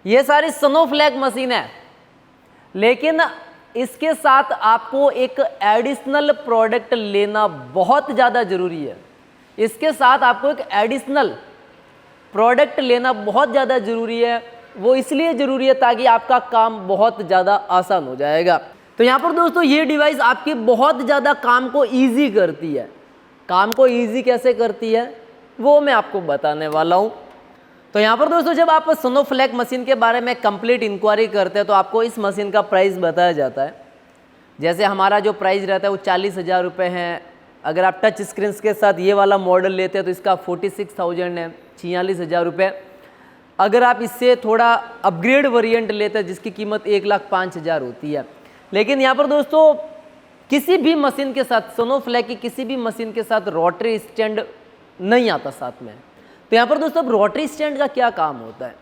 ये सारी स्नोफ्लैक मशीन है, लेकिन इसके साथ आपको एक एडिशनल प्रोडक्ट लेना बहुत ज़्यादा ज़रूरी है। इसके साथ आपको एक एडिशनल प्रोडक्ट लेना बहुत ज़्यादा ज़रूरी है। वो इसलिए ज़रूरी है ताकि आपका काम बहुत ज़्यादा आसान हो जाएगा। तो यहाँ पर दोस्तों ये डिवाइस आपके बहुत ज़्यादा काम को ईजी करती है। काम को ईजी कैसे करती है वो मैं आपको बताने वाला हूँ। तो यहाँ पर दोस्तों जब आप स्नोफ्लैक मशीन के बारे में कंप्लीट इंक्वायरी करते हैं तो आपको इस मशीन का प्राइस बताया जाता है। जैसे हमारा जो प्राइस रहता है वो 40,000 रुपये है। अगर आप टच स्क्रीन के साथ ये वाला मॉडल लेते हैं तो इसका 46,000 है, 46,000 रुपये। अगर आप इससे थोड़ा अपग्रेड वेरिएंट लेते हैं जिसकी कीमत 1,05,000 होती है। लेकिन यहाँ पर दोस्तों किसी भी मशीन के साथ, स्नोफ्लैक की किसी भी मशीन के साथ रोटरी स्टैंड नहीं आता साथ में। तो यहाँ पर दोस्तों अब रोटरी स्टैंड का क्या काम होता है।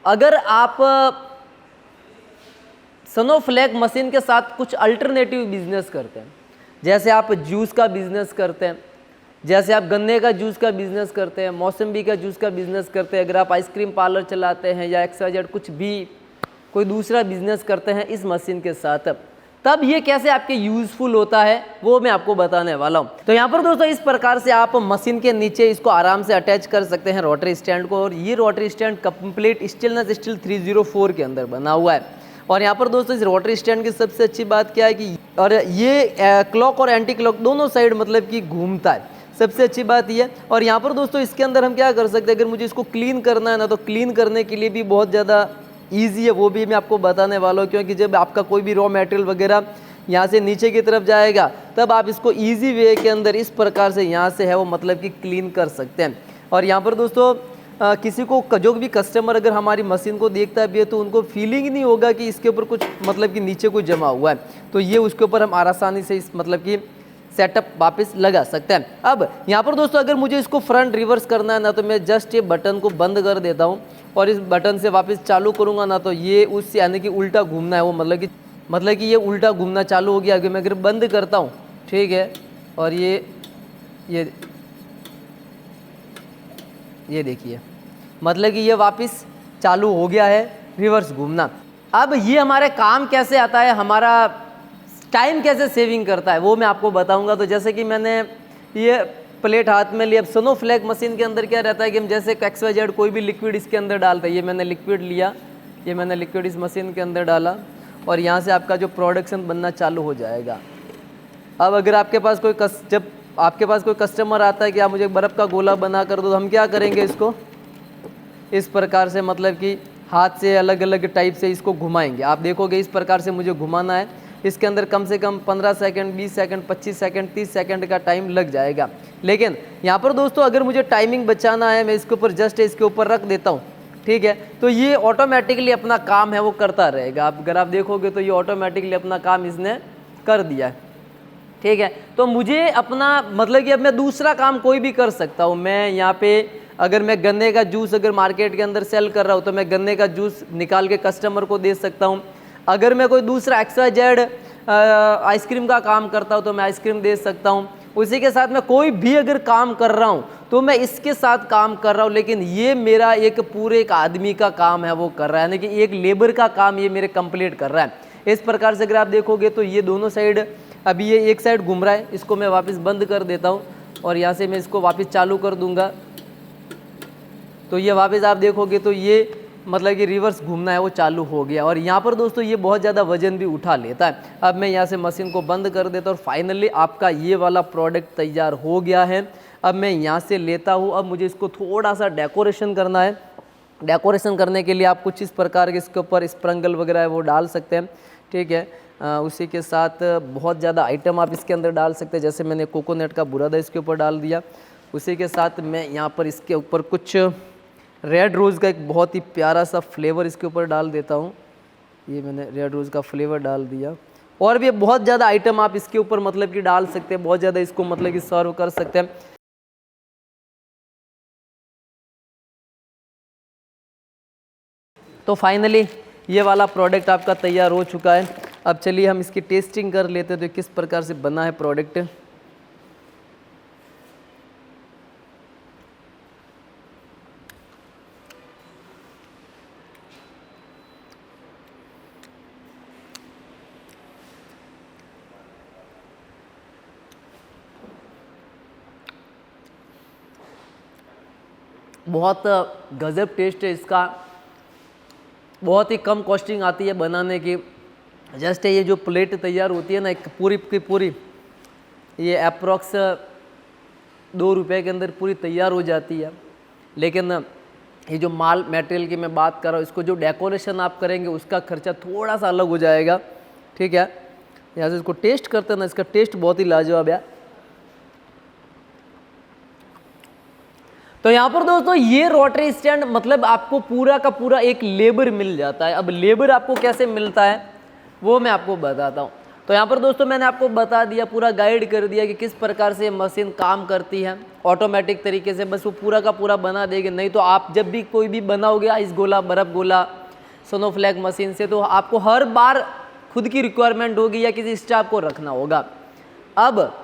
अगर आप स्नोफ्लैक मशीन के साथ कुछ अल्टरनेटिव बिजनेस करते हैं, जैसे आप जूस का बिजनेस करते हैं, जैसे आप गन्ने का जूस का बिजनेस करते हैं, मौसम्बी का जूस का बिजनेस करते हैं, अगर आप आइसक्रीम पार्लर चलाते हैं या XYZ कुछ भी कोई दूसरा बिजनेस करते हैं इस मशीन के साथ, तब ये कैसे आपके यूजफुल होता है वो मैं आपको बताने वाला हूँ। तो यहाँ पर दोस्तों इस प्रकार से आप मशीन के नीचे इसको आराम से अटैच कर सकते हैं रोटरी स्टैंड को। और ये rotary stand complete stainless steel 304 के अंदर बना हुआ है। और यहाँ पर दोस्तों इस रोटरी स्टैंड की सबसे अच्छी बात क्या है कि और ये क्लॉक और एंटी क्लॉक दोनों साइड मतलब कि घूमता है, सबसे अच्छी बात ये। और यहाँ पर दोस्तों इसके अंदर हम क्या कर सकते हैं, अगर मुझे इसको क्लीन करना है ना तो क्लीन करने के लिए भी बहुत ज़्यादा ईजी है, वो भी मैं आपको बताने वाला हूँ। क्योंकि जब आपका कोई भी रॉ मटेरियल वगैरह यहाँ से नीचे की तरफ जाएगा तब आप इसको ईजी वे के अंदर इस प्रकार से यहाँ से है वो मतलब कि क्लीन कर सकते हैं। और यहाँ पर दोस्तों किसी को जो भी कस्टमर अगर हमारी मशीन को देखता भी है तो उनको फीलिंग ही नहीं होगा कि इसके ऊपर कुछ मतलब कि नीचे कुछ जमा हुआ है। तो ये उसके ऊपर हम आसानी से इस मतलब कि सेटअप वापस लगा सकते हैं। अब यहाँ पर दोस्तों अगर मुझे इसको फ्रंट रिवर्स करना है ना तो मैं जस्ट ये बटन को बंद कर देता हूँ और इस बटन से वापस चालू करूँगा ना तो ये उससे यानी कि उल्टा घूमना है वो मतलब कि ये उल्टा घूमना चालू हो गया। अगर मैं बंद करता हूँ, ठीक है, और ये देखिए मतलब कि ये वापस चालू हो गया है रिवर्स घूमना। अब ये हमारे काम कैसे आता है, हमारा टाइम कैसे सेविंग करता है वो मैं आपको बताऊंगा। तो जैसे कि मैंने ये प्लेट हाथ में लिया। अब स्नोफ्लैक मशीन के अंदर क्या रहता है कि हम जैसे XYZ कोई भी लिक्विड इसके अंदर डालते हैं। ये मैंने लिक्विड लिया, ये मैंने लिक्विड इस मशीन के अंदर डाला और यहाँ से आपका जो प्रोडक्शन बनना चालू हो जाएगा। अब अगर आपके पास जब आपके पास कोई कस्टमर आता है कि आप मुझे बर्फ़ का गोला बना कर दो, तो हम क्या करेंगे, इसको इस प्रकार से मतलब कि हाथ से अलग अलग टाइप से इसको घुमाएंगे। आप देखोगे इस प्रकार से मुझे घुमाना है। इसके अंदर कम से कम 15 सेकंड, 20 सेकंड, 25 सेकंड, 30 सेकंड का टाइम लग जाएगा। लेकिन यहाँ पर दोस्तों अगर मुझे टाइमिंग बचाना है, मैं इसके ऊपर जस्ट इसके ऊपर रख देता हूँ, ठीक है, तो ये ऑटोमेटिकली अपना काम है वो करता रहेगा। अगर आप देखोगे तो ये ऑटोमेटिकली अपना काम इसने कर दिया है, ठीक है। तो मुझे अपना मतलब कि अब मैं दूसरा काम कोई भी कर सकता हूँ। मैं यहाँ पे अगर मैं गन्ने का जूस अगर मार्केट के अंदर सेल कर रहा हूँ तो मैं गन्ने का जूस निकाल के कस्टमर को दे सकता हूँ। अगर मैं कोई दूसरा XYZ आइसक्रीम का काम करता हूँ तो मैं आइसक्रीम दे सकता हूँ। उसी के साथ मैं कोई भी अगर काम कर रहा हूँ तो मैं इसके साथ काम कर रहा हूँ। लेकिन ये मेरा एक पूरे एक आदमी का काम है वो कर रहा है, यानी कि एक लेबर का काम ये मेरे कंप्लीट कर रहा है। इस प्रकार से अगर आप देखोगे तो ये दोनों साइड, अभी ये एक साइड घूम रहा है, इसको मैं वापस बंद कर देता हूँ और यहाँ से मैं इसको वापस चालू कर दूँगा तो ये वापस आप देखोगे तो ये मतलब कि रिवर्स घूमना है वो चालू हो गया। और यहाँ पर दोस्तों ये बहुत ज़्यादा वजन भी उठा लेता है। अब मैं यहाँ से मशीन को बंद कर देता हूँ और फाइनली आपका ये वाला प्रोडक्ट तैयार हो गया है। अब मैं यहाँ से लेता हूँ। अब मुझे इसको थोड़ा सा डेकोरेशन करना है। डेकोरेशन करने के लिए आप कुछ इस प्रकार के इसके ऊपर स्प्रंगल वगैरह है वो डाल सकते हैं, ठीक है। उसी के साथ बहुत ज़्यादा आइटम आप इसके अंदर डाल सकते हैं। जैसे मैंने कोकोनट का बुरादा इसके ऊपर डाल दिया। उसी के साथ मैं यहाँ पर इसके ऊपर कुछ रेड रोज़ का एक बहुत ही प्यारा सा फ्लेवर इसके ऊपर डाल देता हूँ। ये मैंने रेड रोज़ का फ्लेवर डाल दिया। और भी बहुत ज़्यादा आइटम आप इसके ऊपर मतलब कि डाल सकते हैं, बहुत ज़्यादा इसको मतलब कि सर्व कर सकते हैं। तो फाइनली ये वाला प्रोडक्ट आपका तैयार हो चुका है। अब चलिए हम इसकी टेस्टिंग कर लेते हैं तो किस प्रकार से बना है प्रोडक्ट। बहुत गजब टेस्ट है इसका, बहुत ही कम कॉस्टिंग आती है बनाने की। जस्ट ये जो प्लेट तैयार होती है ना एक पूरी की पूरी, ये अप्रॉक्स 2 रुपये के अंदर पूरी तैयार हो जाती है। लेकिन ये जो माल मटेरियल की मैं बात कर रहा हूँ, इसको जो डेकोरेशन आप करेंगे उसका खर्चा थोड़ा सा अलग हो जाएगा, ठीक है। यहाँ से इसको टेस्ट करते हैं ना, इसका टेस्ट बहुत ही लाजवाब है। तो यहाँ पर दोस्तों ये रोटरी स्टैंड मतलब आपको पूरा का पूरा एक लेबर मिल जाता है। अब लेबर आपको कैसे मिलता है वो मैं आपको बताता हूँ। तो यहाँ पर दोस्तों मैंने आपको बता दिया, पूरा गाइड कर दिया कि किस प्रकार से मशीन काम करती है ऑटोमेटिक तरीके से, बस वो पूरा का पूरा बना देगी। नहीं तो आप जब भी कोई भी बनाओगे आइस गोला, बर्फ़ गोला स्नोफ्लैक मशीन से, तो आपको हर बार खुद की रिक्वायरमेंट होगी या किसी स्टाफ को रखना होगा। अब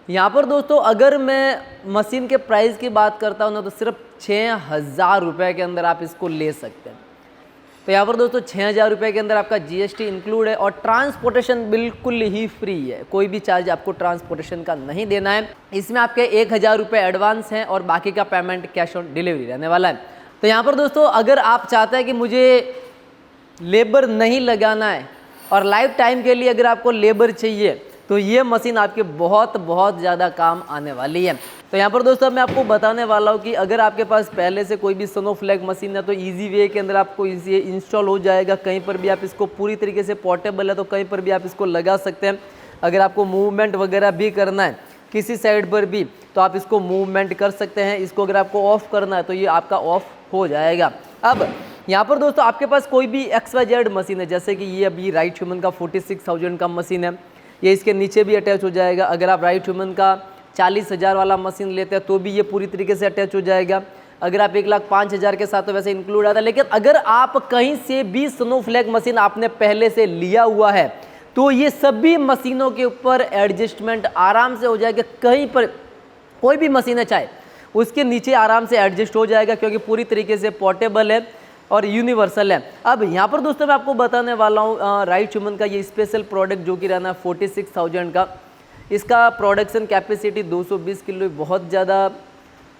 यहाँ पर दोस्तों अगर मैं मशीन के प्राइस की बात करता हूँ ना, तो सिर्फ 6,000 रुपये के अंदर आप इसको ले सकते हैं। तो यहाँ पर दोस्तों 6,000 रुपये के अंदर आपका GST इंक्लूड है और ट्रांसपोर्टेशन बिल्कुल ही फ्री है, कोई भी चार्ज आपको ट्रांसपोर्टेशन का नहीं देना है। इसमें आपके 1,000 रुपये एडवांस हैं और बाकी का पेमेंट कैश ऑन डिलीवरी रहने वाला है। तो यहाँ पर दोस्तों अगर आप चाहते हैं कि मुझे लेबर नहीं लगाना है और लाइफ टाइम के लिए अगर आपको लेबर चाहिए, तो ये मशीन आपके बहुत ज़्यादा काम आने वाली है। तो यहाँ पर दोस्तों मैं आपको बताने वाला हूँ कि अगर आपके पास पहले से कोई भी स्नोफ्लैक मशीन है तो इजी वे के अंदर आपको इसे इंस्टॉल हो जाएगा। कहीं पर भी आप इसको पूरी तरीके से पोर्टेबल है तो कहीं पर भी आप इसको लगा सकते हैं। अगर आपको मूवमेंट वगैरह भी करना है किसी साइड पर भी तो आप इसको मूवमेंट कर सकते हैं। इसको अगर आपको ऑफ करना है तो ये आपका ऑफ हो जाएगा। अब यहाँ पर दोस्तों आपके पास कोई भी XYZ मशीन है, जैसे कि ये अभी राइट ह्यूमन का 46,000 का मशीन है, ये इसके नीचे भी अटैच हो जाएगा। अगर आप राइट ह्यूमन का 40,000 वाला मशीन लेते हैं तो भी ये पूरी तरीके से अटैच हो जाएगा। अगर आप 1,05,000 के साथ तो वैसे इंक्लूड आता है। लेकिन अगर आप कहीं से भी स्नोफ्लैक मशीन आपने पहले से लिया हुआ है तो ये सभी मशीनों के ऊपर एडजस्टमेंट आराम से हो जाएगा। कहीं पर कोई भी मशीन है चाहे उसके नीचे आराम से एडजस्ट हो जाएगा, क्योंकि पूरी तरीके से पोर्टेबल है और यूनिवर्सल है। अब यहाँ पर दोस्तों मैं आपको बताने वाला हूँ राइट ह्यूमन का ये स्पेशल प्रोडक्ट जो कि रहना 46,000 का। इसका प्रोडक्शन कैपेसिटी 220 किलो, बहुत ज़्यादा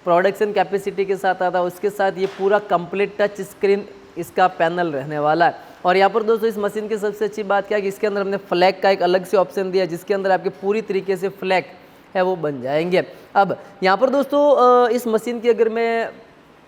प्रोडक्शन कैपेसिटी के साथ आता है। उसके साथ ये पूरा कंप्लीट टच स्क्रीन इसका पैनल रहने वाला है। और यहाँ पर दोस्तों इस मशीन की सबसे अच्छी बात क्या है कि इसके अंदर हमने फ्लैग का एक अलग से ऑप्शन दिया है, जिसके अंदर आपके पूरी तरीके से फ्लैग है वो बन जाएंगे। अब यहाँ पर दोस्तों इस मशीन की अगर मैं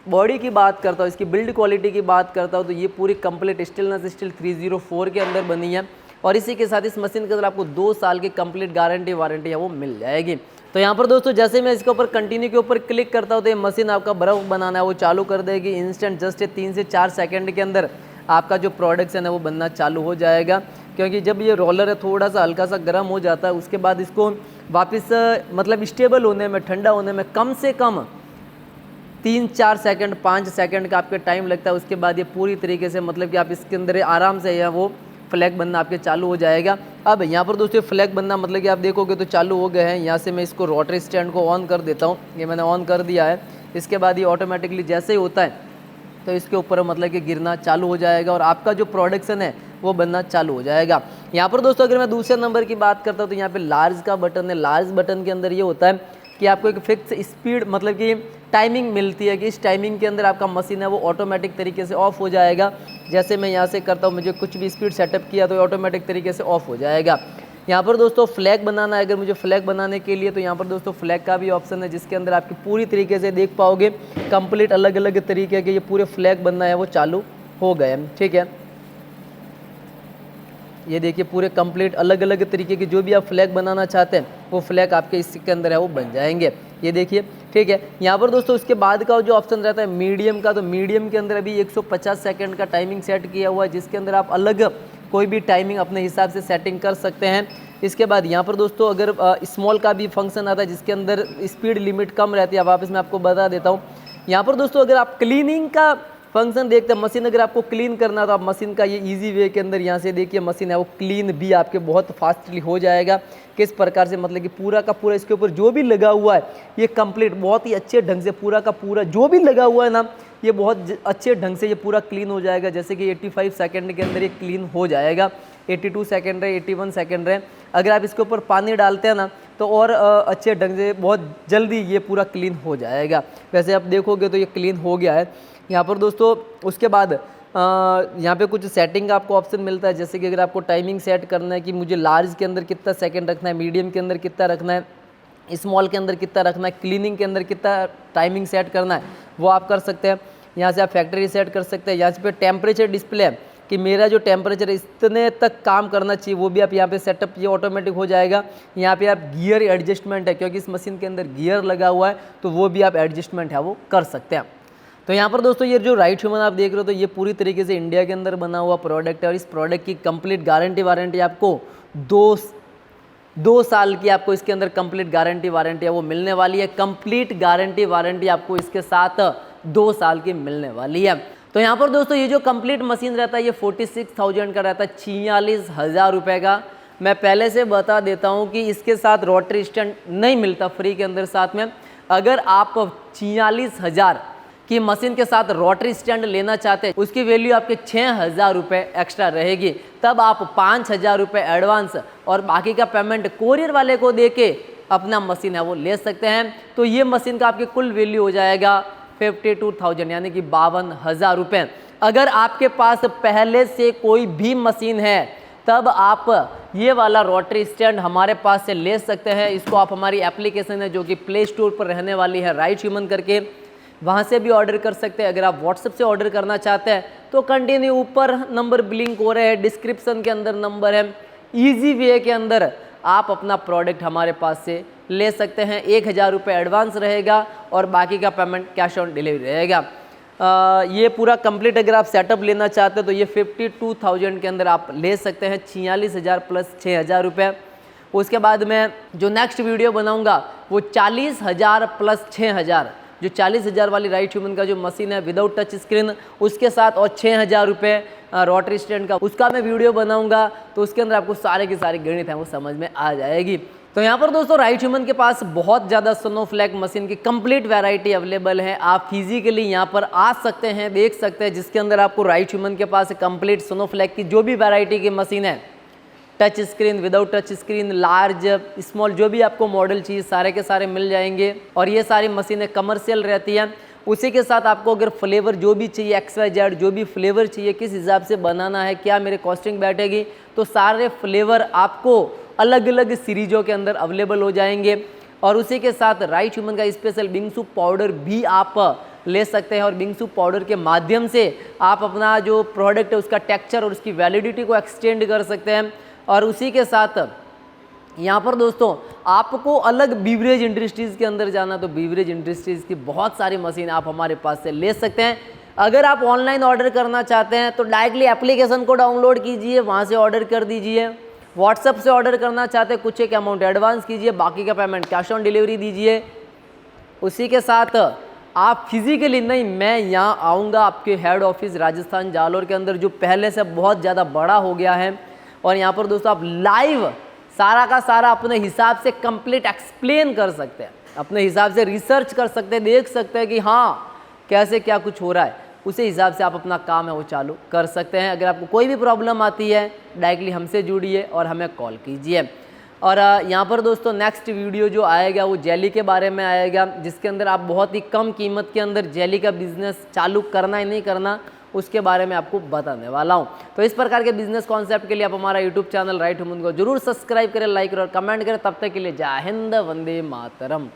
बॉडी की बात करता हूँ, इसकी बिल्ड क्वालिटी की बात करता हूँ, तो ये पूरी कंप्लीट स्टेनलेस स्टील 304 के अंदर बनी है। और इसी के साथ इस मशीन के अंदर आपको 2 साल की कंप्लीट गारंटी वारंटी है वो मिल जाएगी। तो यहाँ पर दोस्तों जैसे मैं इसके ऊपर कंटिन्यू के ऊपर क्लिक करता हूँ तो ये मशीन आपका बर्फ़ बनाना है वो चालू कर देगी इंस्टेंट। जस्ट 3 से 4 सेकेंड के अंदर आपका जो प्रोडक्शन है वो बनना चालू हो जाएगा। क्योंकि जब ये रोलर है थोड़ा सा हल्का सा गर्म हो जाता है, उसके बाद इसको वापस मतलब स्टेबल होने में, ठंडा होने में कम से कम 3-4 सेकंड 5 सेकंड का आपके टाइम लगता है। उसके बाद ये पूरी तरीके से मतलब कि आप इसके अंदर आराम से या वो फ्लैग बनना आपके चालू हो जाएगा। अब यहाँ पर दोस्तों फ्लैग बनना मतलब कि आप देखोगे तो चालू हो गए हैं। यहाँ से मैं इसको रोटरी स्टैंड को ऑन कर देता हूँ, ये मैंने ऑन कर दिया है। इसके बाद ये ऑटोमेटिकली जैसे ही होता है तो इसके ऊपर मतलब कि गिरना चालू हो जाएगा और आपका जो प्रोडक्शन है वो बनना चालू हो जाएगा। यहाँ पर दोस्तों अगर मैं दूसरे नंबर की बात करता हूँ तो यहाँ पे लार्ज का बटन है। लार्ज बटन के अंदर ये होता है कि आपको एक फिक्स स्पीड मतलब कि टाइमिंग मिलती है कि इस टाइमिंग के अंदर आपका मशीन है वो ऑटोमेटिक तरीके से ऑफ हो जाएगा। जैसे मैं यहाँ से करता हूँ, मुझे कुछ भी स्पीड सेटअप किया तो ऑटोमेटिक तरीके से ऑफ हो जाएगा। यहाँ पर दोस्तों फ्लैग बनाना है, अगर मुझे फ्लैग बनाने के लिए तो यहाँ पर दोस्तों फ्लैग का भी ऑप्शन है, जिसके अंदर आपकी पूरी तरीके से देख पाओगे कंप्लीट अलग अलग तरीके के ये पूरे फ्लैग बनना है वो चालू हो गए। ठीक है, ये देखिए पूरे कंप्लीट अलग अलग तरीके के जो भी आप फ्लैग बनाना चाहते हैं वो फ्लैग आपके इसके अंदर है वो बन जाएंगे। ये देखिए ठीक है। यहाँ पर दोस्तों उसके बाद का जो ऑप्शन रहता है मीडियम का, तो मीडियम के अंदर अभी 150 सेकंड का टाइमिंग सेट किया हुआ है, जिसके अंदर आप अलग कोई भी टाइमिंग अपने हिसाब से सेटिंग कर सकते हैं। इसके बाद यहाँ पर दोस्तों अगर स्मॉल का भी फंक्शन आता है जिसके अंदर स्पीड लिमिट कम रहती है, वापस मैं आपको बता देता हूँ। यहाँ पर दोस्तों अगर आप क्लीनिंग का फंक्शन देखते हैं, मशीन अगर आपको क्लीन करना है तो आप मशीन का ये इजी वे के अंदर यहाँ से देखिए मशीन है वो क्लीन भी आपके बहुत फास्टली हो जाएगा। किस प्रकार से मतलब कि पूरा का पूरा इसके ऊपर जो भी लगा हुआ है ये कंप्लीट बहुत ही अच्छे ढंग से पूरा का पूरा जो भी लगा हुआ है ना ये बहुत अच्छे ढंग से ये पूरा क्लीन हो जाएगा। जैसे कि 85 सेकंड के अंदर ये क्लीन हो जाएगा, 82 सेकंड है, 81 सेकंड है। अगर आप इसके ऊपर पानी डालते हैं ना तो और अच्छे ढंग से बहुत जल्दी ये पूरा क्लीन हो जाएगा। वैसे आप देखोगे तो ये क्लीन हो गया है यहाँ पर दोस्तों। उसके बाद यहाँ पे कुछ सेटिंग का आपको ऑप्शन मिलता है, जैसे कि अगर आपको टाइमिंग सेट करना है कि मुझे लार्ज के अंदर कितना सेकंड रखना है, मीडियम के अंदर कितना रखना है, स्मॉल के अंदर कितना रखना है, क्लीनिंग के अंदर कितना टाइमिंग सेट करना है, वो आप कर सकते हैं। यहाँ से आप फैक्ट्री सेट कर सकते हैं। यहाँ पे टेम्परेचर डिस्प्ले है कि मेरा जो टेम्परेचर इतने तक काम करना चाहिए वो भी आप यहाँ पे सेटअप ये ऑटोमेटिक हो जाएगा। यहाँ पे आप गियर एडजस्टमेंट है, क्योंकि इस मशीन के अंदर गियर लगा हुआ है तो वो भी आप एडजस्टमेंट है वो कर सकते हैं। तो यहाँ पर दोस्तों ये जो राइट ह्यूमन आप देख रहे हो तो ये पूरी तरीके से इंडिया के अंदर बना हुआ प्रोडक्ट है और इस प्रोडक्ट की कंप्लीट गारंटी वारंटी आपको दो साल की आपको इसके अंदर कंप्लीट गारंटी वारंटी है वो मिलने वाली है। कंप्लीट गारंटी वारंटी आपको इसके साथ 2 साल की मिलने वाली है। तो यहाँ पर दोस्तों ये जो कंप्लीट मशीन रहता है ये 46,000 का रहता है, 46,000 रुपये का। मैं पहले से बता देता हूँ कि इसके साथ रोटरी स्टैंड नहीं मिलता फ्री के अंदर साथ में। अगर आप 46,000 की मशीन के साथ रोटरी स्टैंड लेना चाहते हैं उसकी वैल्यू आपके 6,000 रुपये एक्स्ट्रा रहेगी। तब आप 5,000 रुपये एडवांस और बाकी का पेमेंट कोरियर वाले को दे के अपना मशीन है वो ले सकते हैं। तो ये मशीन का आपकी कुल वैल्यू हो जाएगा 52,000 यानी कि 52,000 रुपये। अगर आपके पास पहले से कोई भी मशीन है तब आप ये वाला रोटरी स्टैंड हमारे पास से ले सकते हैं। इसको आप हमारी एप्लीकेशन है जो कि प्ले स्टोर पर रहने वाली है राइट ह्यूमन करके, वहाँ से भी ऑर्डर कर सकते हैं। अगर आप व्हाट्सएप से ऑर्डर करना चाहते हैं तो कंटिन्यू ऊपर नंबर ब्लिंक हो रहे हैं, डिस्क्रिप्शन के अंदर नंबर है, ईजी वे के अंदर आप अपना प्रोडक्ट हमारे पास से ले सकते हैं। 1,000 रुपये एडवांस रहेगा और बाकी का पेमेंट कैश ऑन डिलीवरी रहेगा। ये पूरा कंप्लीट अगर आप सेटअप लेना चाहते हैं तो ये 52,000 के अंदर आप ले सकते हैं, 46,000 प्लस 6,000 रुपये। उसके बाद मैं जो नेक्स्ट वीडियो बनाऊंगा वो 40,000 प्लस 6,000, जो 40,000 वाली राइट ह्यूमन का जो मशीन है विदाउट टच स्क्रीन उसके साथ और 6,000 रुपये रोटरी स्टैंड का, उसका मैं वीडियो बनाऊंगा तो उसके अंदर आपको सारे की सारी गणित है वो समझ में आ जाएगी। तो यहाँ पर दोस्तों राइट ह्यूमन के पास बहुत ज़्यादा स्नोफ्लैक मशीन की कंप्लीट वैरायटी अवेलेबल है। आप फिजिकली यहाँ पर आ सकते हैं, देख सकते हैं, जिसके अंदर आपको राइट ह्यूमन के पास कंप्लीट स्नोफ्लैक की जो भी वैरायटी की मशीन है, touch screen, without touch screen, large, small, जो भी आपको मॉडल चाहिए सारे के सारे मिल जाएंगे। और ये सारी मशीनें कमर्शियल रहती हैं। उसी के साथ आपको अगर फ्लेवर जो भी चाहिए, XYZ जो भी फ्लेवर चाहिए, किस हिसाब से बनाना है, क्या मेरे कॉस्टिंग बैठेगी, तो सारे फ्लेवर आपको अलग अलग सीरीजों के अंदर अवेलेबल हो जाएंगे। और उसी के साथ राइट ह्यूमन का स्पेशल बिंग सूप पाउडर भी आप ले सकते हैं और बिंग सूप पाउडर के माध्यम से आप अपना जो प्रोडक्ट है उसका टेक्सचर और उसकी वैलिडिटी को एक्सटेंड कर सकते हैं। और उसी के साथ यहाँ पर दोस्तों आपको अलग बीवरेज इंडस्ट्रीज़ के अंदर जाना तो बीवरेज इंडस्ट्रीज़ की बहुत सारी मशीन आप हमारे पास से ले सकते हैं। अगर आप ऑनलाइन ऑर्डर करना चाहते हैं तो डायरेक्टली एप्लीकेशन को डाउनलोड कीजिए, वहाँ से ऑर्डर कर दीजिए। व्हाट्सएप से ऑर्डर करना चाहते हैं कुछ एक अमाउंट एडवांस कीजिए, बाकी का पेमेंट कैश ऑन डिलीवरी दीजिए। उसी के साथ आप फिजिकली नहीं, मैं यहाँ आऊँगा आपके हेड ऑफिस राजस्थान जालोर के अंदर जो पहले से बहुत ज़्यादा बड़ा हो गया है। और यहाँ पर दोस्तों आप लाइव सारा का सारा अपने हिसाब से कंप्लीट एक्सप्लेन कर सकते हैं, अपने हिसाब से रिसर्च कर सकते हैं, देख सकते हैं कि हाँ कैसे क्या कुछ हो रहा है, उसी हिसाब से आप अपना काम है वो चालू कर सकते हैं। अगर आपको कोई भी प्रॉब्लम आती है डायरेक्टली हमसे जुड़िए और हमें कॉल कीजिए। और यहाँ पर दोस्तों नेक्स्ट वीडियो जो आएगा वो जेली के बारे में आएगा, जिसके अंदर आप बहुत ही कम कीमत के अंदर जेली का बिजनेस चालू करना ही नहीं करना उसके बारे में आपको बताने वाला हूँ। तो इस प्रकार के बिजनेस कॉन्सेप्ट के लिए आप हमारा यूट्यूब चैनल राइट ह्यूमन को जरूर सब्सक्राइब करें, लाइक करें और कमेंट करें। तब तक के लिए जय हिंद, वंदे मातरम।